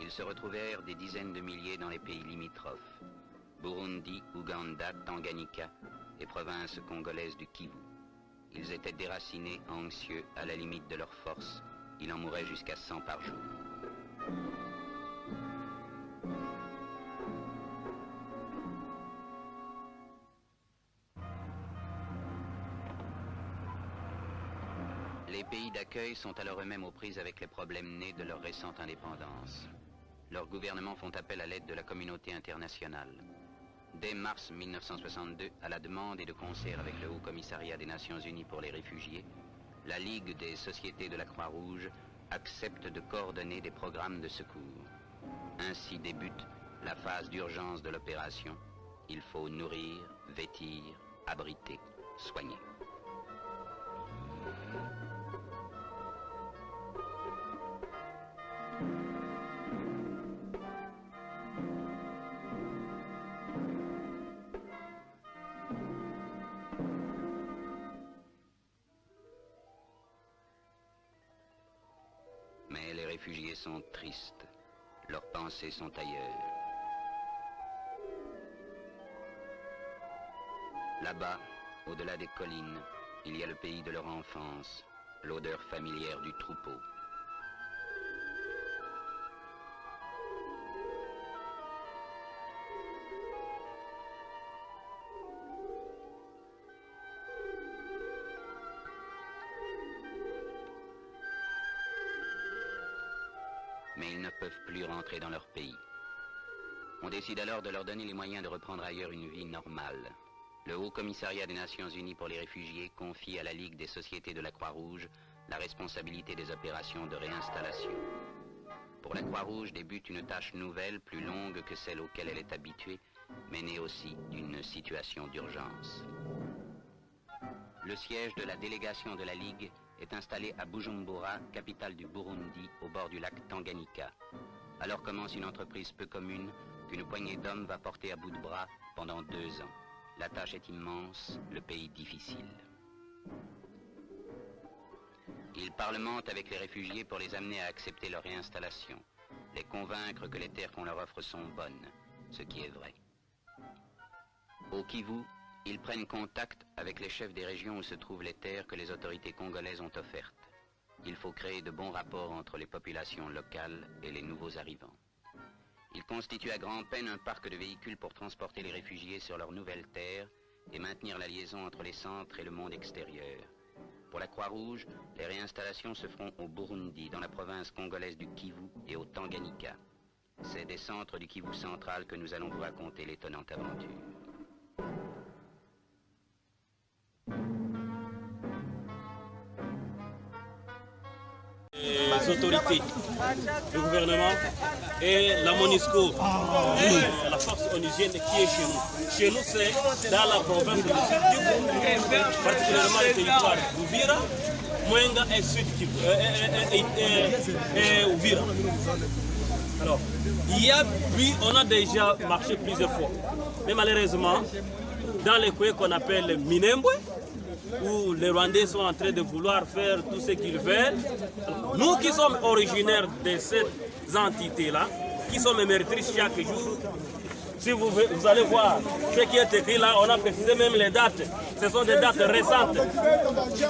Ils se retrouvèrent des dizaines de milliers dans les pays limitrophes. Burundi, Ouganda, Tanganyika et provinces congolaises du Kivu. Ils étaient déracinés, anxieux, à la limite de leur force. Il en mourait jusqu'à 100 par jour. Les pays d'accueil sont alors eux-mêmes aux prises avec les problèmes nés de leur récente indépendance. Leurs gouvernements font appel à l'aide de la communauté internationale. Dès mars 1962, à la demande et de concert avec le Haut Commissariat des Nations Unies pour les réfugiés, la Ligue des sociétés de la Croix-Rouge accepte de coordonner des programmes de secours. Ainsi débute la phase d'urgence de l'opération. Il faut nourrir, vêtir, abriter, soigner. Mais les réfugiés sont tristes. Leurs pensées sont ailleurs. Là-bas, au-delà des collines, il y a le pays de leur enfance, l'odeur familière du troupeau. Mais ils ne peuvent plus rentrer dans leur pays. On décide alors de leur donner les moyens de reprendre ailleurs une vie normale. Le Haut Commissariat des Nations Unies pour les réfugiés confie à la Ligue des sociétés de la Croix-Rouge la responsabilité des opérations de réinstallation. Pour la Croix-Rouge débute une tâche nouvelle, plus longue que celle auquel elle est habituée, mais née aussi d'une situation d'urgence. Le siège de la délégation de la Ligue est installé à Bujumbura, capitale du Burundi, au bord du lac Tanganyika. Alors commence une entreprise peu commune qu'une poignée d'hommes va porter à bout de bras pendant 2 ans. La tâche est immense, le pays difficile. Ils parlementent avec les réfugiés pour les amener à accepter leur réinstallation, les convaincre que les terres qu'on leur offre sont bonnes, ce qui est vrai. Au Kivu, ils prennent contact avec les chefs des régions où se trouvent les terres que les autorités congolaises ont offertes. Il faut créer de bons rapports entre les populations locales et les nouveaux arrivants. Ils constituent à grand-peine un parc de véhicules pour transporter les réfugiés sur leurs nouvelles terres et maintenir la liaison entre les centres et le monde extérieur. Pour la Croix-Rouge, les réinstallations se feront au Burundi, dans la province congolaise du Kivu et au Tanganyika. C'est des centres du Kivu central que nous allons vous raconter l'étonnante aventure. Les autorités, le gouvernement et la MONUSCO, la force onusienne qui est chez nous. Chez nous, c'est dans la province du Sud Kivu, particulièrement le territoire d'Uvira, Mwenga et Sud Kivu, et Uvira. Alors, on a déjà marché plusieurs fois, mais malheureusement, dans les coins qu'on appelle Minembwe, où les Rwandais sont en train de vouloir faire tout ce qu'ils veulent. Nous qui sommes originaires de ces entités-là, qui sommes émeritrices chaque jour, si vous allez voir ce qui est écrit là, on a précisé même les dates. Ce sont des dates récentes.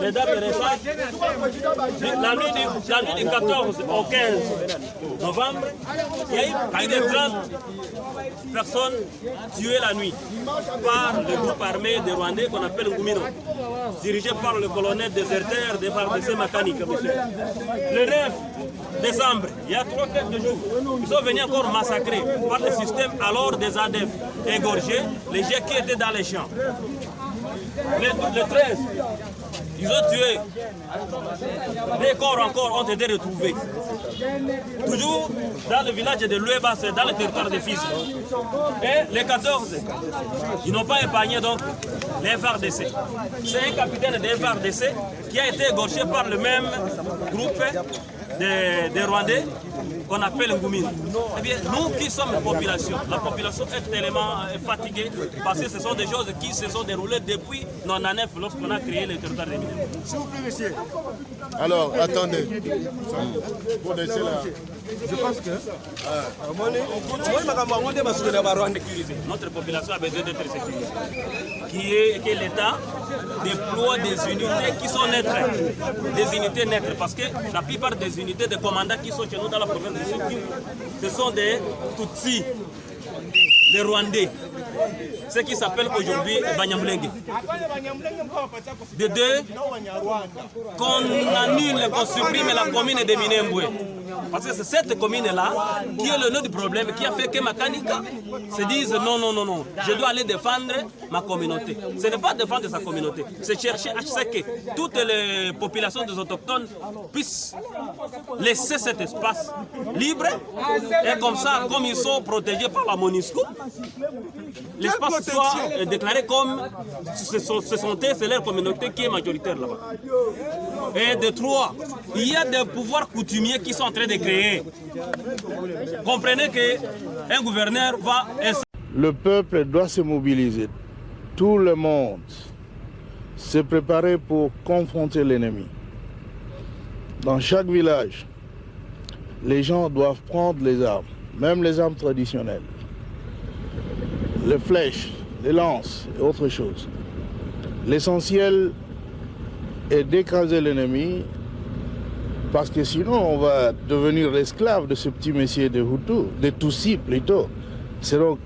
Les dates récentes, la nuit du 14 au 15 novembre, il y a eu plus de 30 personnes tuées la nuit par le groupe armé des Rwandais qu'on appelle Ngumino, dirigé par le colonel déserteur des FARDC Makani. Le 9 décembre, il y a 3-4 jours, ils sont venus encore massacrer par le système alors des ADF, égorger les gens qui étaient dans les champs. Le 13, ils ont tué. Les corps encore ont été retrouvés. Toujours dans le village de Lueba, c'est dans le territoire de Fizi. Et les 14, ils n'ont pas épargné donc les FARDC. C'est un capitaine des FARDC qui a été égorgé par le même groupe des Rwandais qu'on appelle Ngoumine. Eh bien, nous qui sommes la population est tellement fatiguée parce que ce sont des choses qui se sont déroulées depuis 99 lorsqu'on a créé le territoire des Minembwe. S'il vous plaît, monsieur. Alors, attendez. Vous laissez là. Je pense que notre population a besoin d'être sécurisée. Que l'État déploie des unités qui sont neutres. Des unités neutres. Parce que la plupart des unités de commandants qui sont chez nous dans la province de Sud, ce sont des Tutsis, des Rwandais. Ce qui s'appelle aujourd'hui Banyamulenge. De deux, qu'on annule, qu'on supprime la commune de Minembwe. Parce que c'est cette commune-là qui est le nœud du problème, qui a fait que Makanika se dise non, je dois aller défendre ma communauté. Ce n'est pas défendre sa communauté, c'est chercher à ce que toutes les populations des autochtones puissent laisser cet espace libre et comme ça, comme ils sont protégés par la MONUSCO, l'espace soit déclaré comme c'est leur communauté qui est majoritaire là-bas. Et de trois, il y a des pouvoirs coutumiers qui sont en train de créer. Comprenez qu'un gouverneur va... Le peuple doit se mobiliser. Tout le monde se préparer pour confronter l'ennemi. Dans chaque village, les gens doivent prendre les armes, même les armes traditionnelles. Les flèches, les lances et autre chose. L'essentiel est d'écraser l'ennemi parce que sinon on va devenir l'esclave de ce petit messier de Hutu, de Tutsi plutôt. C'est donc